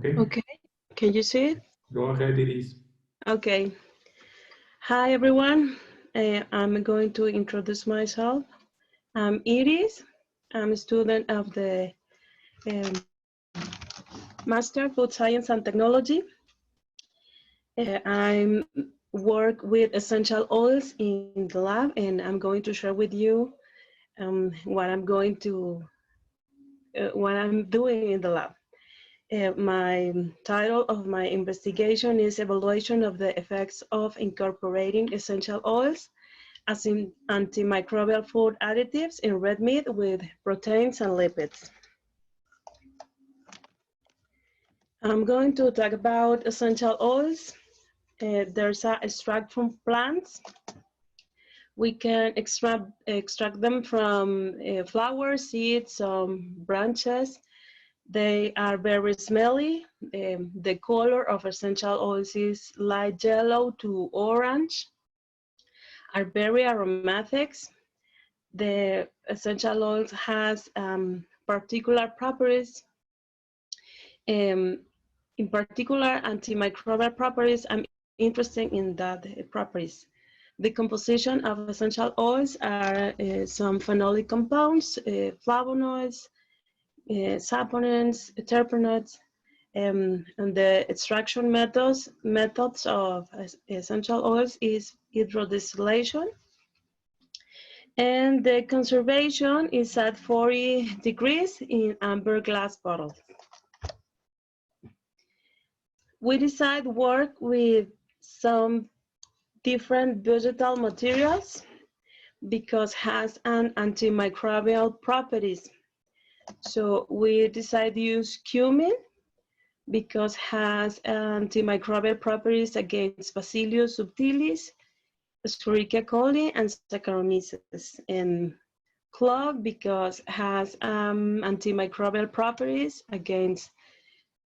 Okay. Okay, can you see it? Go ahead, Iris. Okay. Hi, everyone. I'm going to introduce myself. I'm Iris. I'm a student of the Master Food Science and Technology. I work with essential oils in the lab, and I'm going to share with you what I'm doing in the lab. My title of my investigation is Evaluation of the Effects of Incorporating Essential Oils as in antimicrobial food additives in red meat with proteins and lipids. I'm going to talk about essential oils. There's an extract from plants. We can extract them from flowers, seeds, branches. They are very smelly. The color of essential oils is light yellow to orange. Are very aromatics. The essential oils has particular properties. In particular, antimicrobial properties. I'm interested in that properties. The composition of essential oils are some phenolic compounds, flavonoids, saponins, terpenoids, and the extraction methods of essential oils is hydrodistillation. And the conservation is at 40 degrees in amber glass bottles. We decide work with some different vegetal materials because has an antimicrobial properties. So we decide to use cumin because has antimicrobial properties against Bacillus subtilis, Escherichia coli, and Saccharomyces. And clove because has antimicrobial properties against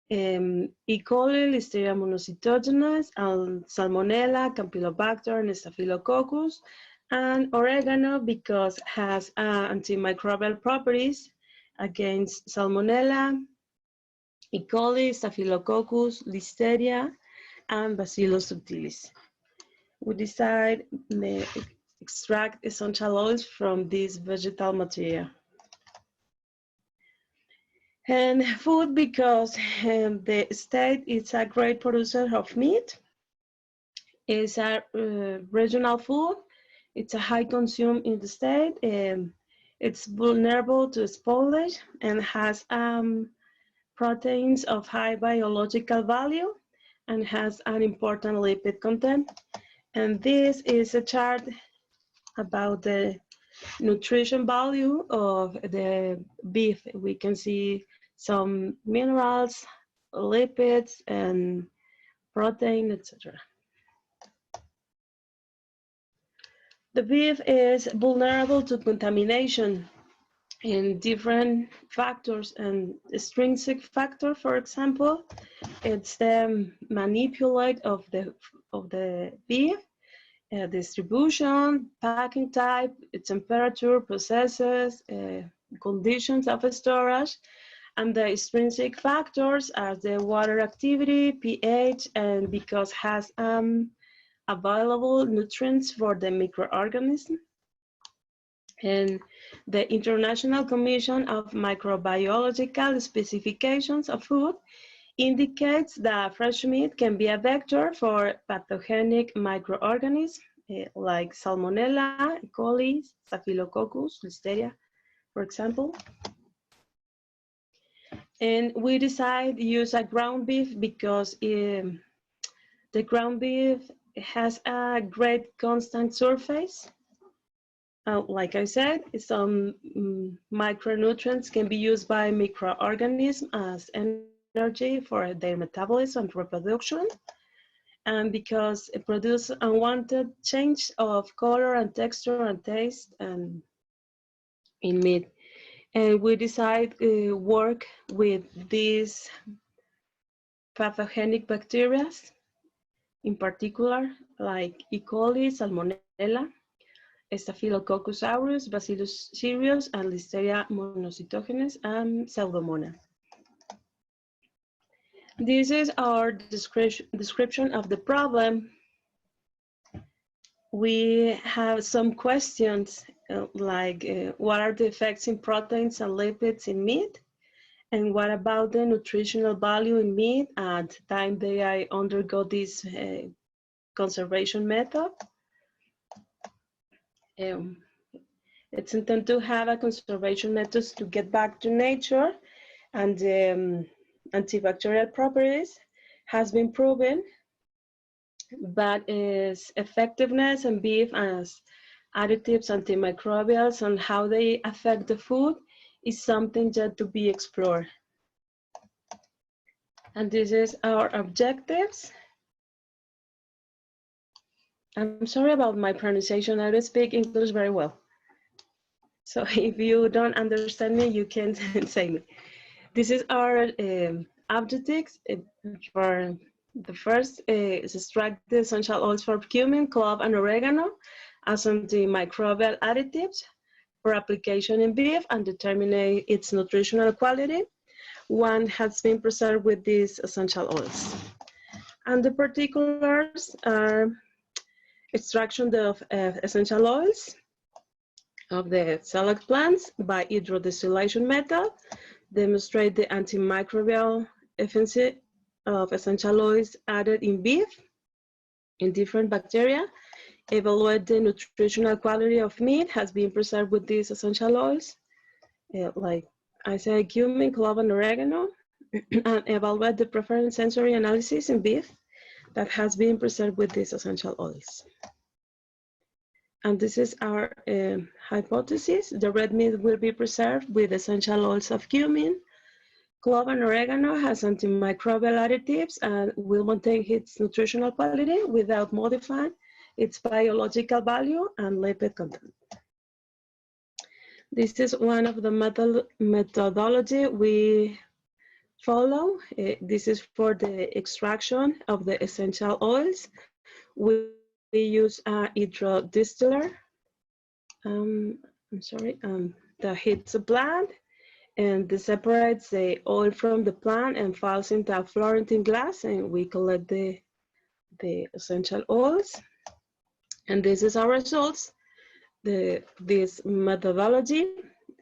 E. coli, Listeria monocytogenes, and Salmonella, Campylobacter, and Staphylococcus, and oregano because has antimicrobial properties against Salmonella, E. coli, Staphylococcus, Listeria, and Bacillus subtilis. We decide to extract essential oils from this vegetal material. And food because the state is a great producer of meat. It's a regional food. It's a high consume in the state. It's vulnerable to spoilage and has proteins of high biological value and has an important lipid content. And this is a chart about the nutrition value of the beef. We can see some minerals, lipids, and protein, etc. The beef is vulnerable to contamination in different factors, and extrinsic factor, for example, it's the manipulate of the beef, distribution, packing type, temperature, processes, conditions of storage, and the extrinsic factors are the water activity, pH, and because has available nutrients for the microorganism. And the International Commission of Microbiological Specifications of Food indicates that fresh meat can be a vector for pathogenic microorganisms like Salmonella, E. coli, Staphylococcus, Listeria, for example. And we decide to use a ground beef because the ground beef has a great constant surface. Like I said, some micronutrients can be used by microorganisms as energy for their metabolism and reproduction, and because it produces unwanted change of color and texture and taste and in meat. And we decide to work with these pathogenic bacteria, in particular, like E. coli, Salmonella, Staphylococcus aureus, Bacillus cereus, and Listeria monocytogenes, and Pseudomonas. This is our description of the problem. We have some questions like what are the effects in proteins and lipids in meat? And what about the nutritional value in meat at the time they undergo this conservation method? It's intended to have a conservation methods to get back to nature, and antibacterial properties has been proven, but its effectiveness in beef as additives, antimicrobials, and how they affect the food is something yet to be explored. And this is our objectives. I'm sorry about my pronunciation. I don't speak English very well. So if you don't understand me, you can say me. This is our objectives. For the first is extract the essential oils for cumin, clove, and oregano as antimicrobial additives for application in beef and determine its nutritional quality. One has been preserved with these essential oils. And the particulars are extraction of essential oils of the select plants by hydrodistillation method, demonstrate the antimicrobial efficacy of essential oils added in beef in different bacteria, evaluate the nutritional quality of meat has been preserved with these essential oils, like I said, cumin, clove, and oregano, and evaluate the preference sensory analysis in beef that has been preserved with these essential oils. And this is our hypothesis. The red meat will be preserved with essential oils of cumin. Clove and oregano has antimicrobial additives and will maintain its nutritional quality without modifying its biological value and lipid content. This is one of the methodology we follow. This is for the extraction of the essential oils. We use a hydrodistiller. That heats the plant and this separates the oil from the plant and falls into a fluorescent glass, and we collect the essential oils. And this is our results. This methodology,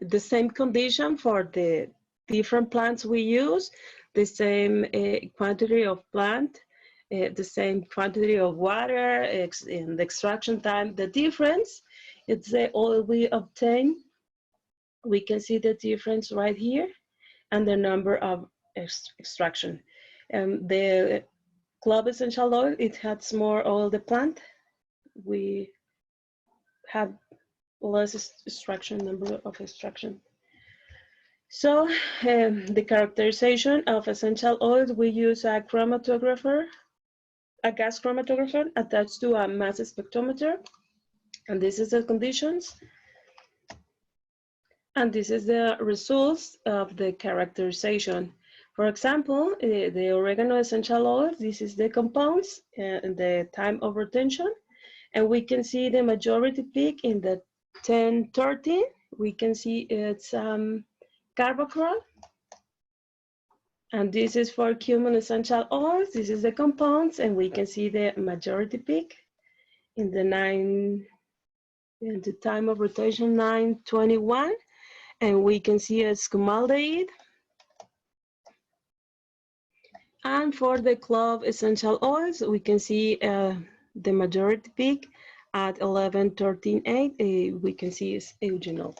the same condition for the different plants we use, the same quantity of plant, the same quantity of water, in the extraction time. The difference, it's the oil we obtain. We can see the difference right here and the number of extraction. The clove essential oil, it has more oil the plant. We have less extraction, number of extraction. So the characterization of essential oils, we use a chromatographer, a gas chromatographer attached to a mass spectrometer. And this is the conditions. And this is the results of the characterization. For example, the oregano essential oil, this is the compounds and the time of retention. And we can see the majority peak in the 1013. We can see it's carboxyl. And this is for cumin essential oils. This is the compounds, and we can see the majority peak in the time of rotation 921. And we can see a scumaldehyde. And for the clove essential oils, we can see the majority peak at 1113.8. We can see is eugenol.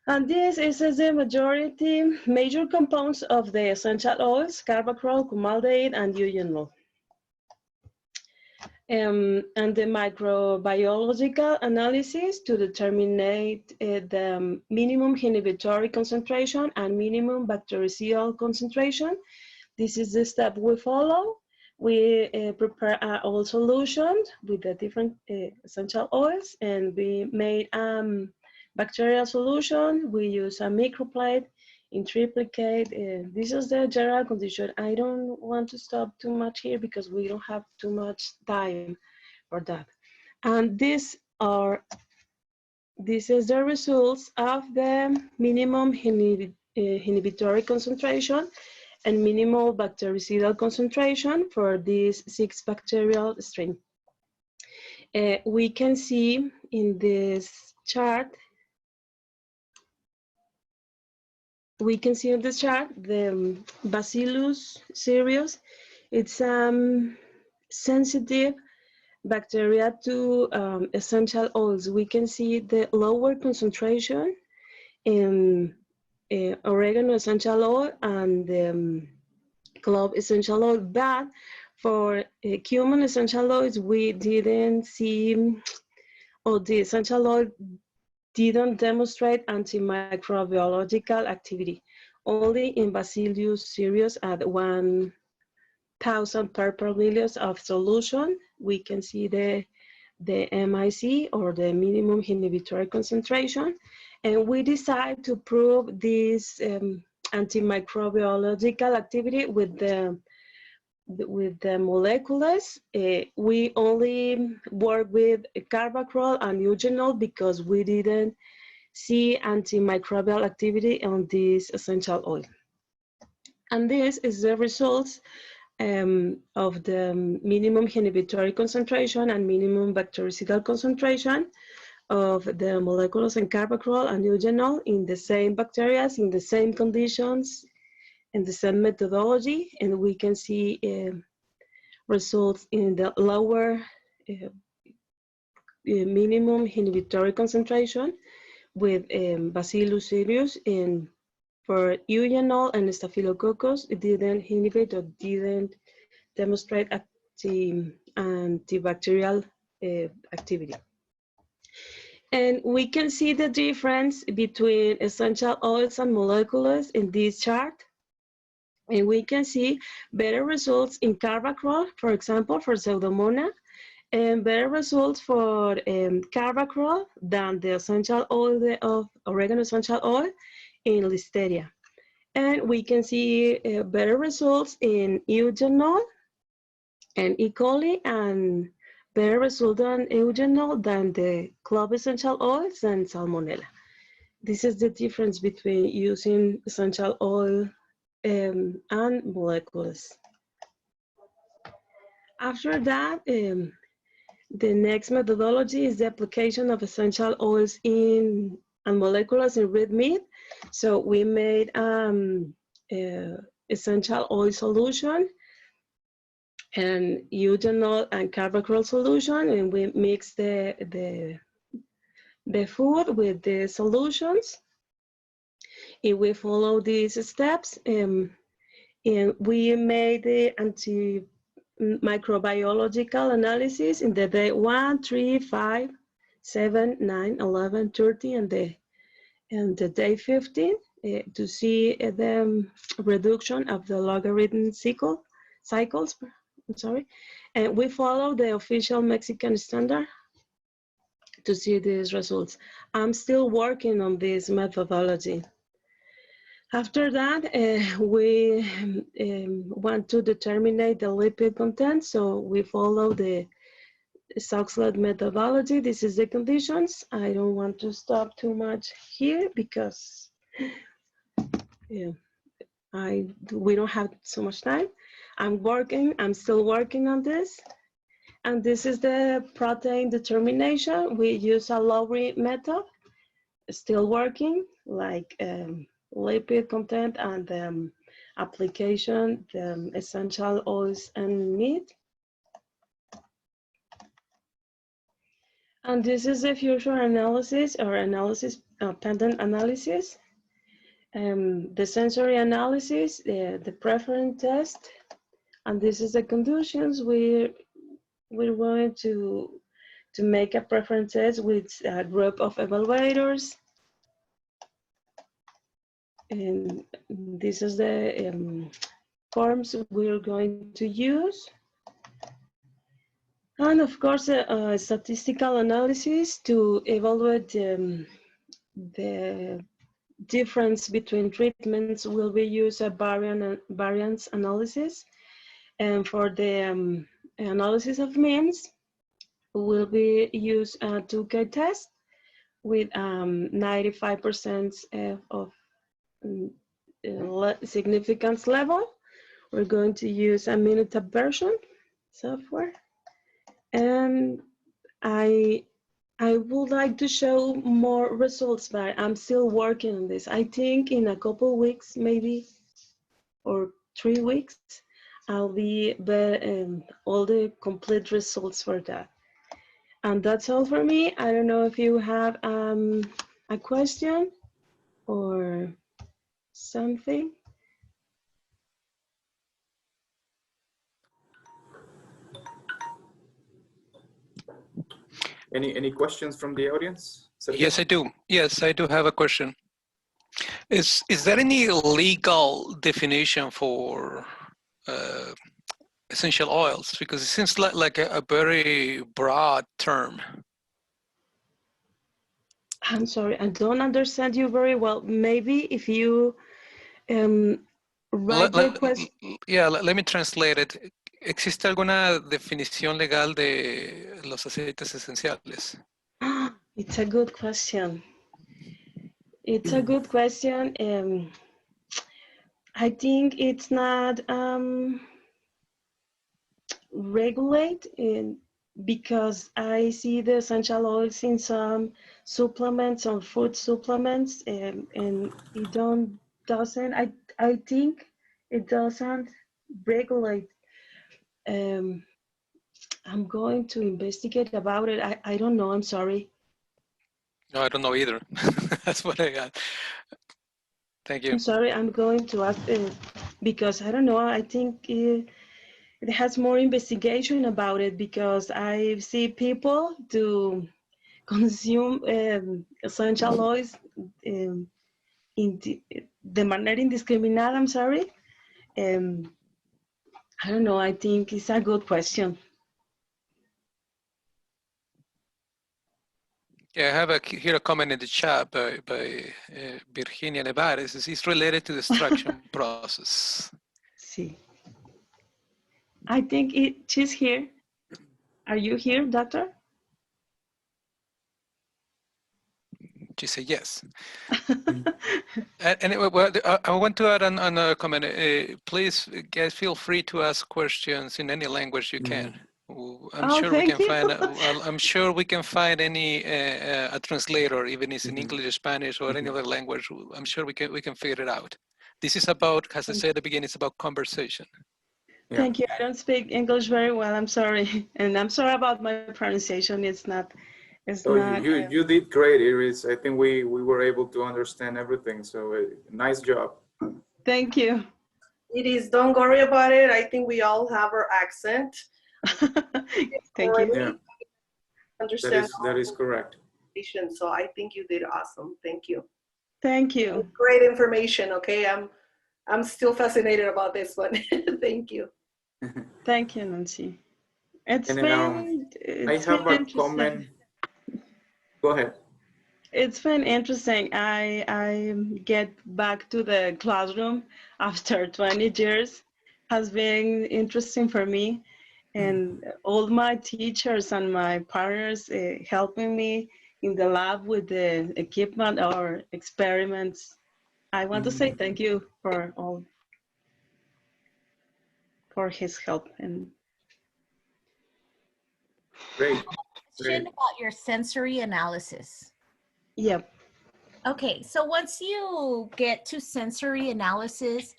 And this is the majority major compounds of the essential oils: carboxyl, cumaldehyde, and eugenol. And the microbiological analysis to determine the minimum inhibitory concentration and minimum bactericidal concentration. This is the step we follow. We prepare an oil solution with the different essential oils, and we made bacterial solution. We use a microplate in triplicate. This is the general condition. I don't want to stop too much here because we don't have too much time for that. And this is the results of the minimum inhibitory concentration and minimal bactericidal concentration for this 6 bacterial strain. We can see in this chart, the Bacillus cereus. It's sensitive bacteria to essential oils. We can see the lower concentration in oregano essential oil and clove essential oil, but for cumin essential oils, we didn't see, or the essential oil didn't demonstrate antimicrobiological activity. Only in Bacillus cereus at 1,000 per milliliters of solution, we can see the MIC, or the minimum inhibitory concentration, and we decide to prove this antimicrobiological activity with the molecules. We only work with carbacrol and eugenol because we didn't see antimicrobial activity on this essential oil. And this is the results of the minimum inhibitory concentration and minimum bactericidal concentration of the molecules in carbacrol and eugenol in the same bacteria, in the same conditions, in the same methodology, and we can see results in the lower minimum inhibitory concentration with Bacillus cereus, and for eugenol and staphylococcus, it didn't inhibit or didn't demonstrate antibacterial activity. And we can see the difference between essential oils and molecules in this chart. And we can see better results in carbacrol, for example, for Pseudomonas, and better results for carbacrol than the essential oil of oregano essential oil in Listeria. And we can see better results in eugenol and E. coli, and better result on eugenol than the clove essential oils and Salmonella. This is the difference between using essential oil and molecules. After that, the next methodology is the application of essential oils and molecules in red meat. So we made essential oil solution and eugenol and carbacrol solution, and we mix the food with the solutions. If we follow these steps, and we made the antimicrobiological analysis in the day 1, 3, 5, 7, 9, 11, 30, and the day 15 to see the reduction of the logarithm cycles. I'm sorry, and we follow the official Mexican standard to see these results. I'm still working on this methodology. After that, we want to determine the lipid content, so we follow the Soxhlet methodology. This is the conditions. I don't want to stop too much here because we don't have so much time. I'm still working on this. And this is the protein determination. We use a Lowry method, still working, like lipid content and application, the essential oils and meat. And this is the future analysis, or pendant analysis. The sensory analysis, the preference test, and this is the conclusions. We're going to make a preference test with a group of evaluators. And this is the forms we're going to use. And of course, a statistical analysis to evaluate the difference between treatments will be used a variance analysis. And for the analysis of means, will be used a 2K test with 95% of significance level. We're going to use a Minitab version software. And I would like to show more results, but I'm still working on this. I think in a couple weeks, maybe, or 3 weeks, I'll be all the complete results for that. And that's all for me. I don't know if you have a question or something. Any questions from the audience? Sergio? Yes, I do. Yes, I do have a question. Is there any legal definition for essential oils? Because it seems like a very broad term. I'm sorry, I don't understand you very well. Maybe if you write the question. Yeah, let me translate it. ¿Existe alguna definición legal de los aceites esenciales? It's a good question. It's a good question. I think it's not regulated because I see the essential oils in some supplements or food supplements, and it doesn't. I think it doesn't regulate. I'm going to investigate about it. I don't know. I'm sorry. No, I don't know either. That's what I got. Thank you. I'm sorry. I'm going to ask because I don't know. I think it has more investigation about it because I see people to consume essential oils de manera indiscriminada. I'm sorry. I don't know. I think it's a good question. Yeah, I have here a comment in the chat by Virginia Nevares. It's related to the extraction process. See, I think she's here. Are you here, doctor? She said yes. Anyway, well, I want to add another comment. Please, guys, feel free to ask questions in any language you can. I'm sure we can find any a translator, even if it's in English, or Spanish, or any other language. I'm sure we can figure it out. This is about, as I said at the beginning, it's about conversation. Yeah. Thank you. I don't speak English very well. I'm sorry, and I'm sorry about my pronunciation. It's not. You did great, Iris. I think we were able to understand everything. So nice job. Thank you. Iris, don't worry about it. I think we all have our accent. Thank you. Yeah. Understand that is correct. So I think you did awesome. Thank you. Thank you. Great information. Okay, I'm still fascinated about this one. Thank you. Thank you, Nancy. I have a comment. Go ahead. It's been interesting. I get back to the classroom after 20 years. Has been interesting for me, and all my teachers and my partners helping me in the lab with the equipment or experiments. I want to say thank you for all, for his help. And great. Question about your sensory analysis. Yep. Okay, so once you get to sensory analysis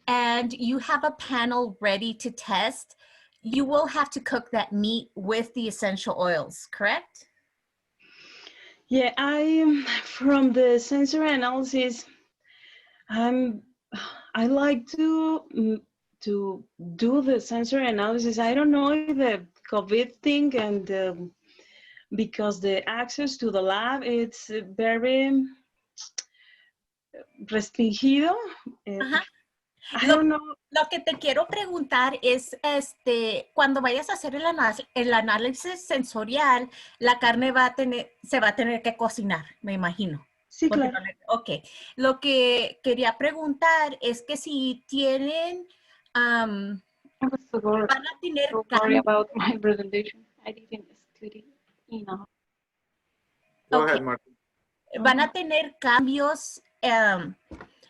and you have a panel ready to test, you will have to cook that meat with the essential oils, correct? Yeah, from the sensory analysis, I like to do the sensory analysis. I don't know if the COVID thing and because the access to the lab, it's very restringido. I don't know. Lo que te quiero preguntar es, cuando vayas a hacer el análisis sensorial, la carne se va a tener que cocinar, me imagino. Sí, claro. Ok. Lo que quería preguntar es que si tienen, van a tener sorry about my presentation. I didn't study enough. Go ahead, Martin. Van a tener cambios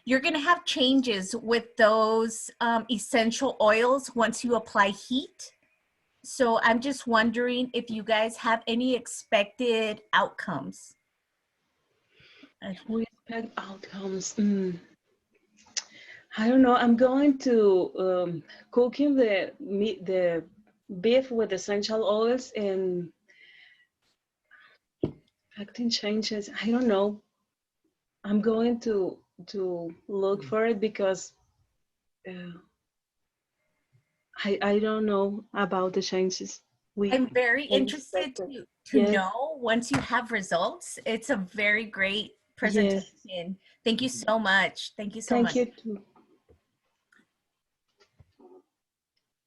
you're going to have changes with those essential oils once you apply heat. So I'm just wondering if you guys have any expected outcomes. We expect outcomes. I don't know. I'm going to cooking the meat, the beef with essential oils and acting changes. I don't know. I'm going to look for it because I don't know about the changes. I'm very interested to know once you have results. It's a very great presentation. Yes. Thank you so much. Thank you so much. Thank you too.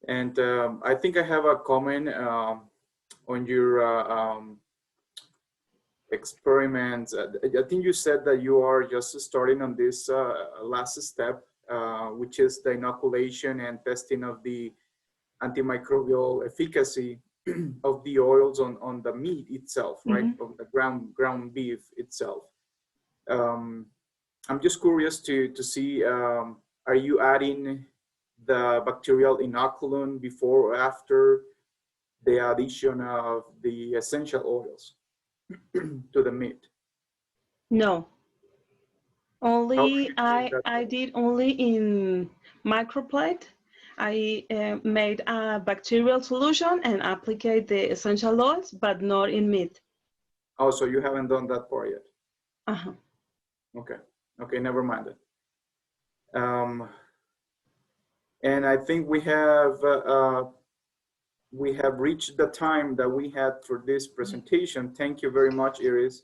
And I think I have a comment on your experiments. I think you said that you are just starting on this last step, which is the inoculation and testing of the antimicrobial efficacy of the oils on the meat itself, right? Of the ground beef itself. I'm just curious to see, are you adding the bacterial inoculum before or after the addition of the essential oils to the meat? No. Only I did only in microplate. I made a bacterial solution and applied the essential oils, but not in meat. Oh, so you haven't done that part yet? Uh-huh. Okay. Okay, never mind it. And I think we have reached the time that we had for this presentation. Thank you very much, Iris.